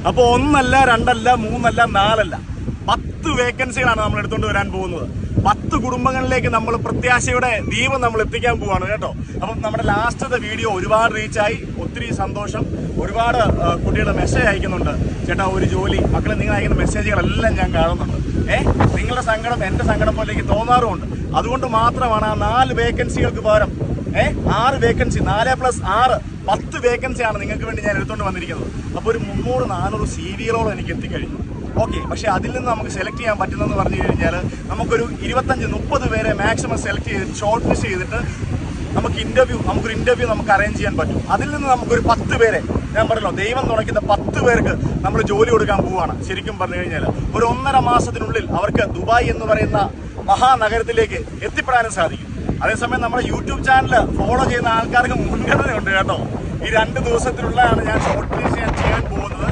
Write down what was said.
അപ്പോൾ ഒന്നല്ല, രണ്ടല്ല, മൂന്നല്ല, നാലല്ല, 10 വേക്കൻസികളാണ് നമ്മൾ എടുത്തുകൊണ്ട് വരാൻ പോകുന്നത്. 10 കുടുംബങ്ങളിലേക്ക് നമ്മൾ പ്രത്യാശയുടെ ദീപം നമ്മൾ എത്തിക്കാൻ പോവാണ് കേട്ടോ. അപ്പം നമ്മുടെ ലാസ്റ്റത്തെ വീഡിയോ ഒരുപാട് റീച്ചായി, ഒത്തിരി സന്തോഷം. ഒരുപാട് കുട്ടികളുടെ മെസ്സേജ് അയക്കുന്നുണ്ട്, ചേട്ടാ ഒരു ജോലി. മക്കളെ, നിങ്ങൾ അയക്കുന്ന മെസ്സേജുകളെല്ലാം ഞാൻ കാണുന്നുണ്ട്. നിങ്ങളുടെ സങ്കടം എൻ്റെ സങ്കടം പോലെ എനിക്ക് തോന്നാറുമുണ്ട്. അതുകൊണ്ട് മാത്രമാണ് ആ 4 വേക്കൻസികൾക്ക് പകരം 6 വേക്കൻസി, 4+6 10 വേക്കൻസിയാണ് നിങ്ങൾക്ക് വേണ്ടി ഞാൻ എടുത്തുകൊണ്ട് വന്നിരിക്കുന്നത്. അപ്പോൾ ഒരു 300-400 CV-കളോളം എനിക്ക് എത്തിക്കഴിഞ്ഞു. ഓക്കെ, പക്ഷേ അതിൽ നിന്ന് നമുക്ക് സെലക്ട് ചെയ്യാൻ പറ്റുന്നതെന്ന് പറഞ്ഞു കഴിഞ്ഞാൽ നമുക്കൊരു 25-30 പേരെ മാക്സിമം സെലക്ട് ചെയ്തിട്ട് ഷോർട്ട് ലിസ്റ്റ് ചെയ്തിട്ട് നമുക്കൊരു ഇൻ്റർവ്യൂ നമുക്ക് അറേഞ്ച് ചെയ്യാൻ പറ്റും. അതിൽ നിന്ന് നമുക്കൊരു 10 പേരെ, ഞാൻ പറഞ്ഞല്ലോ, ദൈവം തുണയ്ക്കുന്ന 10 പേർക്ക് നമ്മൾ ജോലി കൊടുക്കാൻ പോവുകയാണ്. ശരിക്കും പറഞ്ഞു കഴിഞ്ഞാൽ ഒരു 1.5 മാസത്തിനുള്ളിൽ അവർക്ക് ദുബായ് എന്ന് പറയുന്ന മഹാനഗരത്തിലേക്ക് എത്തിപ്പെടാനും സാധിക്കും. അതേസമയം നമ്മുടെ യൂട്യൂബ് ചാനൽ ഫോളോ ചെയ്യുന്ന ആൾക്കാർക്ക് മുൻഗണനയുണ്ട് കേട്ടോ. ഈ 2 ദിവസത്തിനുള്ളതാണ് ഞാൻ ഷോർട്ട് ലിസ്റ്റ് ചെയ്യാൻ പോകുന്നത്.